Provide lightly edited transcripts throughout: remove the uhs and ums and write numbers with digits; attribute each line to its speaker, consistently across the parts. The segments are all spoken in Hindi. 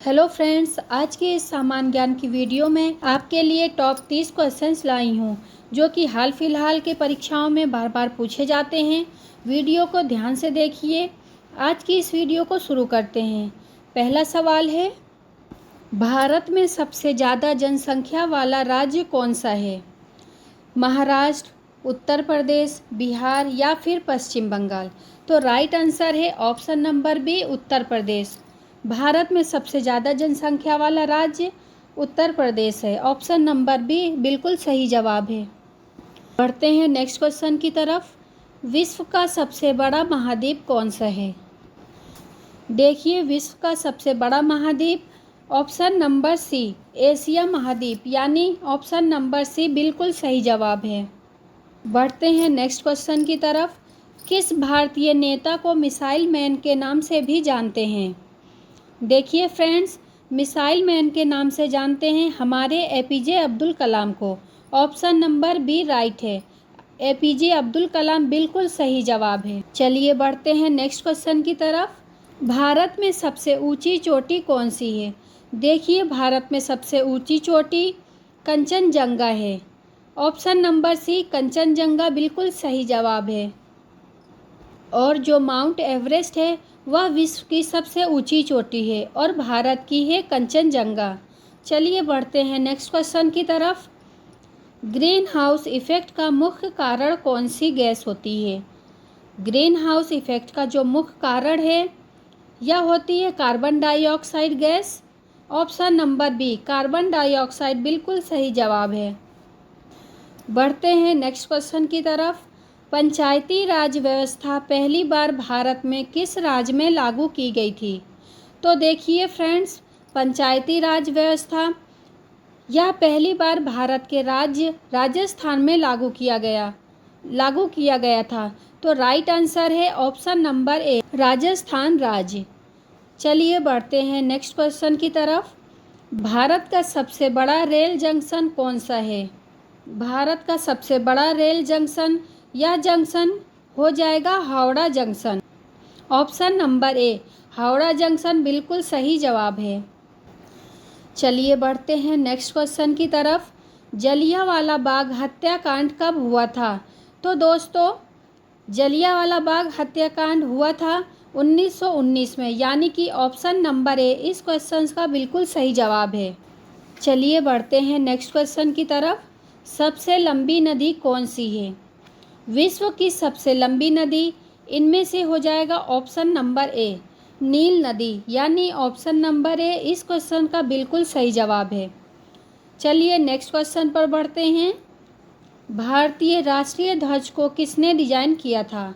Speaker 1: हेलो फ्रेंड्स, आज के इस सामान्य ज्ञान की वीडियो में आपके लिए टॉप 30 क्वेश्चंस लाई हूँ जो कि हाल फिलहाल के परीक्षाओं में बार बार पूछे जाते हैं। वीडियो को ध्यान से देखिए। आज की इस वीडियो को शुरू करते हैं। पहला सवाल है, भारत में सबसे ज़्यादा जनसंख्या वाला राज्य कौन सा है? महाराष्ट्र, उत्तर प्रदेश, बिहार या फिर पश्चिम बंगाल? तो राइट आंसर है option number B, Uttar Pradesh. Bharat में सबसे ज़्यादा जनसंख्या वाला राज्य उत्तर प्रदेश है। ऑप्शन नंबर बी बिल्कुल सही जवाब है। बढ़ते हैं नेक्स्ट क्वेश्चन की तरफ। विश्व का सबसे बड़ा महाद्वीप कौन सा है? देखिए, विश्व का सबसे बड़ा महाद्वीप ऑप्शन नंबर सी, एशिया महाद्वीप, यानी ऑप्शन नंबर सी बिल्कुल सही जवाब है। बढ़ते हैं नेक्स्ट क्वेश्चन की तरफ। किस भारतीय नेता को मिसाइल मैन के नाम से भी जानते हैं? देखिए फ्रेंड्स, मिसाइल मैन के नाम से जानते हैं हमारे एपीजे अब्दुल कलाम को। ऑप्शन नंबर बी राइट है। एपीजे अब्दुल कलाम बिल्कुल सही जवाब है। चलिए बढ़ते हैं नेक्स्ट क्वेश्चन की तरफ। भारत में सबसे ऊंची चोटी कौन सी है? देखिए, भारत में सबसे ऊंची चोटी कंचनजंगा है। ऑप्शन नंबर सी, कंचनजंगा बिल्कुल सही जवाब है। और जो माउंट एवरेस्ट है वह विश्व की सबसे ऊंची चोटी है और भारत की है कंचनजंगा। चलिए बढ़ते हैं नेक्स्ट क्वेश्चन की तरफ। ग्रीन हाउस इफेक्ट का मुख्य कारण कौन सी गैस होती है? ग्रीन हाउस इफेक्ट का जो मुख्य कारण है यह होती है carbon dioxide gas. Option number B, carbon dioxide बिल्कुल सही जवाब है। बढ़ते हैं नेक्स्ट क्वेश्चन की तरफ। पंचायती राज व्यवस्था पहली बार भारत में किस राज्य में लागू की गई थी? तो देखिए फ्रेंड्स, पंचायती राज व्यवस्था यह पहली बार भारत के राज्य राजस्थान में लागू किया गया था। तो राइट आंसर है ऑप्शन नंबर ए, राजस्थान राज्य। चलिए बढ़ते हैं नेक्स्ट क्वेश्चन की तरफ। भारत का सबसे बड़ा रेल जंक्शन कौन सा है? भारत का सबसे बड़ा रेल जंक्शन, यह जंक्शन हो जाएगा हावड़ा जंक्शन। ऑप्शन नंबर ए, हावड़ा जंक्शन बिल्कुल सही जवाब है। चलिए बढ़ते हैं नेक्स्ट क्वेश्चन की तरफ। जलियांवाला बाग हत्याकांड कब हुआ था? तो दोस्तों, जलियांवाला बाग हत्याकांड हुआ था 1919 में, यानी कि ऑप्शन नंबर ए इस क्वेश्चन का बिल्कुल सही जवाब है। चलिए बढ़ते हैं नेक्स्ट क्वेश्चन की तरफ। सबसे लंबी नदी कौन सी है? विश्व की सबसे लंबी नदी इनमें से हो जाएगा ऑप्शन नंबर ए, नील नदी, यानी ऑप्शन नंबर ए इस क्वेश्चन का बिल्कुल सही जवाब है। चलिए नेक्स्ट क्वेश्चन पर बढ़ते हैं। भारतीय राष्ट्रीय ध्वज को किसने डिजाइन किया था?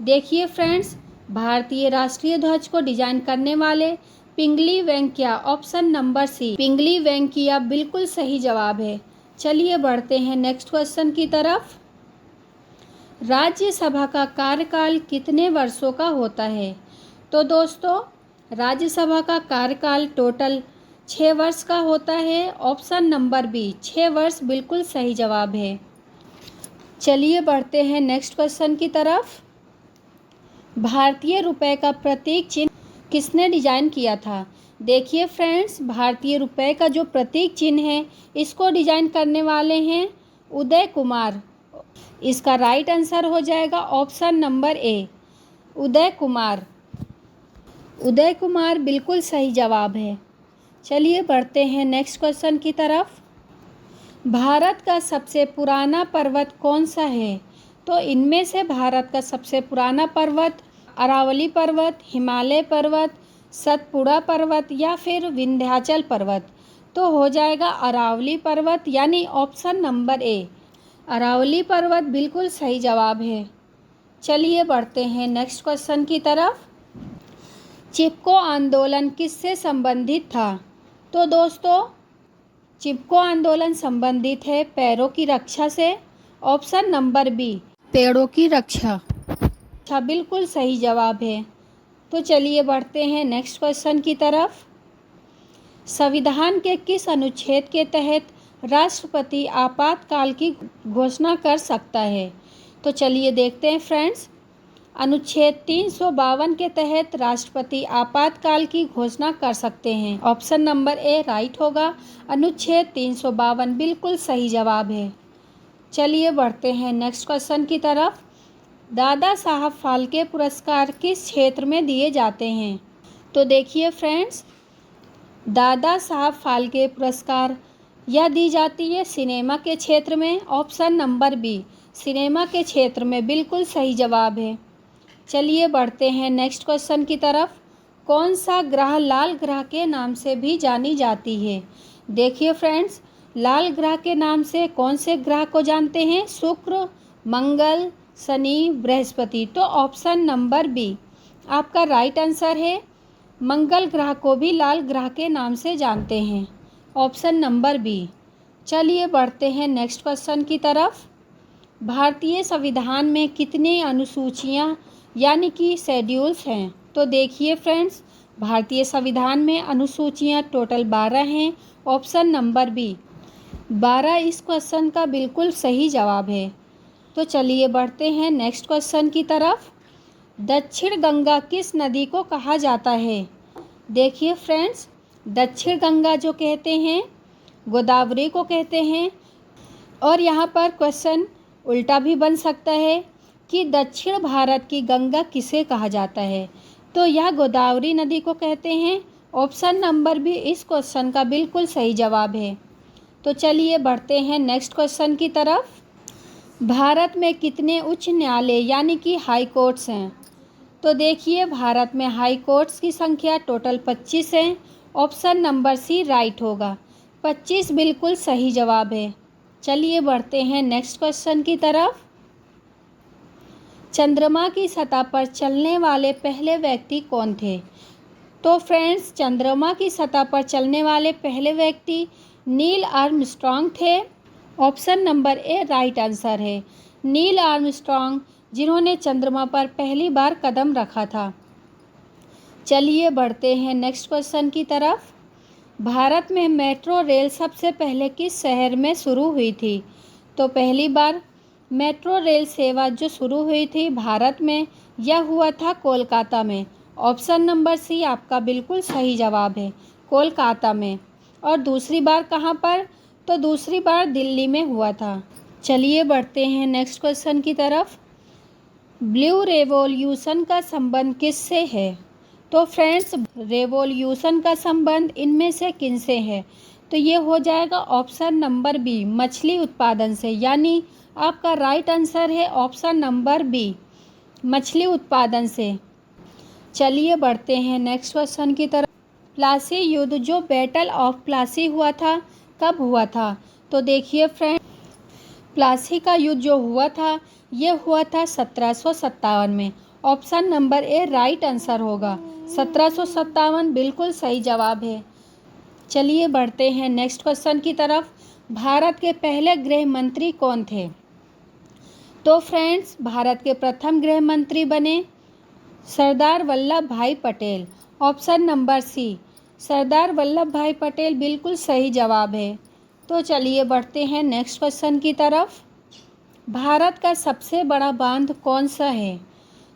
Speaker 1: देखिए फ्रेंड्स, भारतीय राष्ट्रीय ध्वज को डिजाइन करने वाले पिंगली वेंकैया, ऑप्शन नंबर सी, पिंगली वेंकैया बिल्कुल सही जवाब है। चलिए बढ़ते हैं नेक्स्ट क्वेश्चन की तरफ। राज्यसभा का कार्यकाल कितने वर्षों का होता है? तो दोस्तों, राज्यसभा का कार्यकाल टोटल 6 वर्ष का होता है। ऑप्शन नंबर बी, 6 वर्ष बिल्कुल सही जवाब है। चलिए बढ़ते हैं नेक्स्ट क्वेश्चन की तरफ। भारतीय रुपए का प्रतीक चिन्ह किसने डिजाइन किया था? देखिए फ्रेंड्स, भारतीय रुपए का जो प्रतीक चिन्ह है इसको डिजाइन करने वाले हैं उदय कुमार। इसका राइट आंसर हो जाएगा ऑप्शन नंबर ए, उदय कुमार। उदय कुमार बिल्कुल सही जवाब है। चलिए बढ़ते हैं नेक्स्ट क्वेश्चन की तरफ। भारत का सबसे पुराना पर्वत कौन सा है? तो इनमें से भारत का सबसे पुराना पर्वत अरावली पर्वत, हिमालय पर्वत, सतपुड़ा पर्वत या फिर विंध्याचल पर्वत? तो हो जाएगा अरावली पर्वत, यानी ऑप्शन नंबर ए, अरावली पर्वत बिल्कुल सही जवाब है। चलिए बढ़ते हैं नेक्स्ट क्वेश्चन की तरफ। चिपको आंदोलन किससे संबंधित था? तो दोस्तों, चिपको आंदोलन संबंधित है पैरों की रक्षा से। ऑप्शन नंबर बी, पेड़ों की रक्षा। अच्छा, बिल्कुल सही जवाब है। तो चलिए बढ़ते हैं नेक्स्ट क्वेश्चन की तरफ। संविधान के किस अनुच्छेद के तहत राष्ट्रपति आपातकाल की घोषणा कर सकता है? तो चलिए देखते हैं फ्रेंड्स। अनुच्छेद 352 के तहत राष्ट्रपति आपातकाल की घोषणा कर सकते हैं। ऑप्शन नंबर ए राइट होगा। अनुच्छेद 352 बिल्कुल सही जवाब है। चलिए बढ़ते हैं नेक्स्ट क्वेश्चन की तरफ। दादा साहब फाल्के पुरस्कार किस क्षेत्र में दिए जाते हैं? तो देखिए फ्रेंड्स, दादा साहब फाल्के पुरस्कार यह दी जाती है सिनेमा के क्षेत्र में। ऑप्शन नंबर बी सिनेमा के क्षेत्र में बिल्कुल सही जवाब है। चलिए बढ़ते हैं नेक्स्ट क्वेश्चन की तरफ। कौन सा ग्रह लाल ग्रह के नाम से भी जानी जाती है? देखिए फ्रेंड्स, लाल ग्रह के नाम से कौन से ग्रह को जानते हैं? शुक्र, मंगल, शनि, बृहस्पति। तो ऑप्शन नंबर बी आपका राइट आंसर है। मंगल ग्रह को भी लाल ग्रह के नाम से जानते हैं। Option number B. चलिए बढ़ते हैं नेक्स्ट क्वेश्चन की तरफ। भारतीय संविधान में कितनी अनुसूचियां यानी कि शेड्यूल्स हैं? तो देखिए फ्रेंड्स, भारतीय संविधान में अनुसूचियां टोटल 12 हैं। ऑप्शन नंबर बी 12 इस क्वेश्चन का बिल्कुल सही जवाब है। तो चलिए बढ़ते हैं नेक्स्ट क्वेश्चन की तरफ। दक्षिण गंगा किस नदी को कहा जाता है? देखिए फ्रेंड्स, दक्षिण गंगा जो कहते हैं गोदावरी को कहते हैं। और यहाँ पर क्वेश्चन उल्टा भी बन सकता है कि दक्षिण भारत की गंगा किसे कहा जाता है? तो यह गोदावरी नदी को कहते हैं। ऑप्शन नंबर बी इस क्वेश्चन का बिल्कुल सही जवाब है। तो चलिए बढ़ते हैं नेक्स्ट क्वेश्चन की तरफ। भारत में कितने उच्च न्यायालय यानी कि हाई कोर्ट्स हैं? तो देखिए, भारत में हाई कोर्ट्स की संख्या टोटल 25 है। ऑप्शन नंबर सी राइट होगा। 25 बिल्कुल सही जवाब है। चलिए बढ़ते हैं नेक्स्ट क्वेश्चन की तरफ। चंद्रमा की सतह पर चलने वाले पहले व्यक्ति कौन थे? तो फ्रेंड्स, चंद्रमा की सतह पर चलने वाले पहले व्यक्ति नील आर्मस्ट्रॉन्ग थे। Option number A right answer है। नील आर्मस्ट्रॉन्ग, जिन्होंने चंद्रमा पर पहली बार कदम रखा था। चलिए बढ़ते हैं नेक्स्ट क्वेश्चन की तरफ। भारत में मेट्रो रेल सबसे पहले किस शहर में शुरू हुई थी? तो पहली बार मेट्रो रेल सेवा जो शुरू हुई थी भारत में, यह हुआ था कोलकाता में। ऑप्शन नंबर सी आपका बिल्कुल सही जवाब है, कोलकाता में। और दूसरी बार कहाँ पर? तो दूसरी बार दिल्ली में हुआ था। चलिए बढ़ते हैं नेक्स्ट क्वेश्चन की तरफ। ब्लू रेवोल्यूशन का संबंध किससे है? तो फ्रेंड्स, रेवोल्यूशन का संबंध इनमें से किनसे है? तो ये हो जाएगा ऑप्शन नंबर बी मछली उत्पादन से। यानी आपका राइट आंसर है ऑप्शन नंबर बी मछली उत्पादन से। चलिए बढ़ते हैं नेक्स्ट क्वेश्चन की तरफ। प्लासी युद्ध जो बैटल ऑफ प्लासी हुआ था, कब हुआ था? तो देखिए फ्रेंड, प्लासी का युद्ध जो हुआ था ये हुआ था 1757 में। Option number A right answer होगा। 1757 बिल्कुल सही जवाब है। चलिए बढ़ते हैं नेक्स्ट क्वेश्चन की तरफ। भारत के पहले गृह मंत्री कौन थे? तो फ्रेंड्स, भारत के प्रथम गृह मंत्री बने सरदार वल्लभ भाई Patel. Option number C Sardar Vallabh भाई पटेल बिल्कुल सही जवाब है। तो चलिए बढ़ते हैं नेक्स्ट क्वेश्चन की तरफ। भारत का सबसे बड़ा बांध कौन सा है?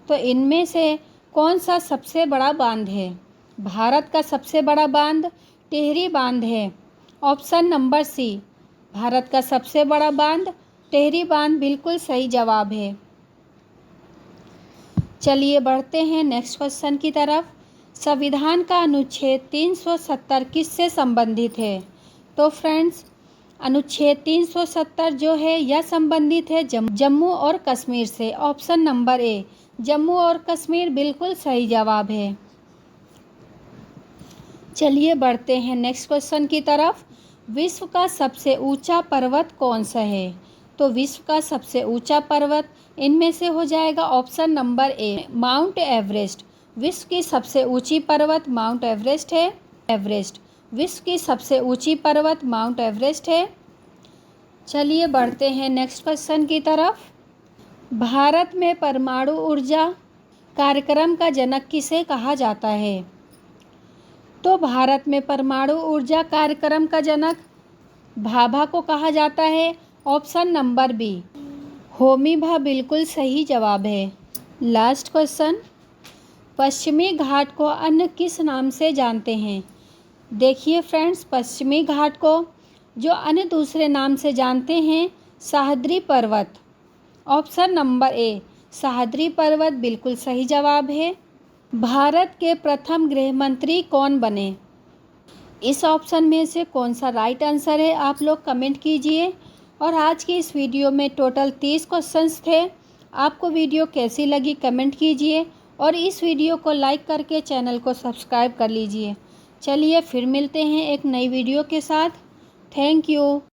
Speaker 1: तो इनमें से कौन सा सबसे बड़ा बांध है? भारत का सबसे बड़ा बांध टिहरी बांध है। ऑप्शन नंबर सी भारत का सबसे बड़ा बांध टिहरी बांध बिल्कुल सही जवाब है। चलिए बढ़ते हैं नेक्स्ट क्वेश्चन की तरफ। संविधान का अनुच्छेद 370 किससे संबंधित है? तो फ्रेंड्स, अनुच्छेद 370 जो है यह संबंधित है जम्मू और कश्मीर से। ऑप्शन नंबर ए जम्मू और कश्मीर बिल्कुल सही जवाब है। चलिए बढ़ते हैं नेक्स्ट क्वेश्चन की तरफ। विश्व का सबसे ऊंचा पर्वत कौन सा है? तो विश्व का सबसे ऊंचा पर्वत इनमें से हो जाएगा ऑप्शन नंबर ए माउंट एवरेस्ट। विश्व की सबसे ऊंची पर्वत माउंट एवरेस्ट है। एवरेस्ट विश्व की सबसे ऊंची पर्वत माउंट एवरेस्ट है। चलिए बढ़ते हैं नेक्स्ट क्वेश्चन की तरफ। भारत में परमाणु ऊर्जा कार्यक्रम का जनक किसे कहा जाता है? तो भारत में परमाणु ऊर्जा कार्यक्रम का जनक भाभा को कहा जाता है। ऑप्शन नंबर बी होमी भा बिल्कुल सही जवाब है। लास्ट क्वेश्चन, पश्चिमी घाट को अन्य किस नाम से जानते हैं? देखिए फ्रेंड्स, पश्चिमी घाट को जो अन्य दूसरे नाम से जानते हैं, सह्याद्री पर्वत। ऑप्शन नंबर ए, सह्याद्री पर्वत बिल्कुल सही जवाब है। भारत के प्रथम गृह मंत्री कौन बने? इस ऑप्शन में से कौन सा राइट आंसर है, आप लोग कमेंट कीजिए। और आज की इस वीडियो में टोटल 30 क्वेश्चंस थे। आपको वीडियो कैसी लगी कमेंट कीजिए और इस वीडियो को लाइक करके चैनल को सब्सक्राइब कर लीजिए। चलिए फिर मिलते हैं एक नई वीडियो के साथ। Thank you.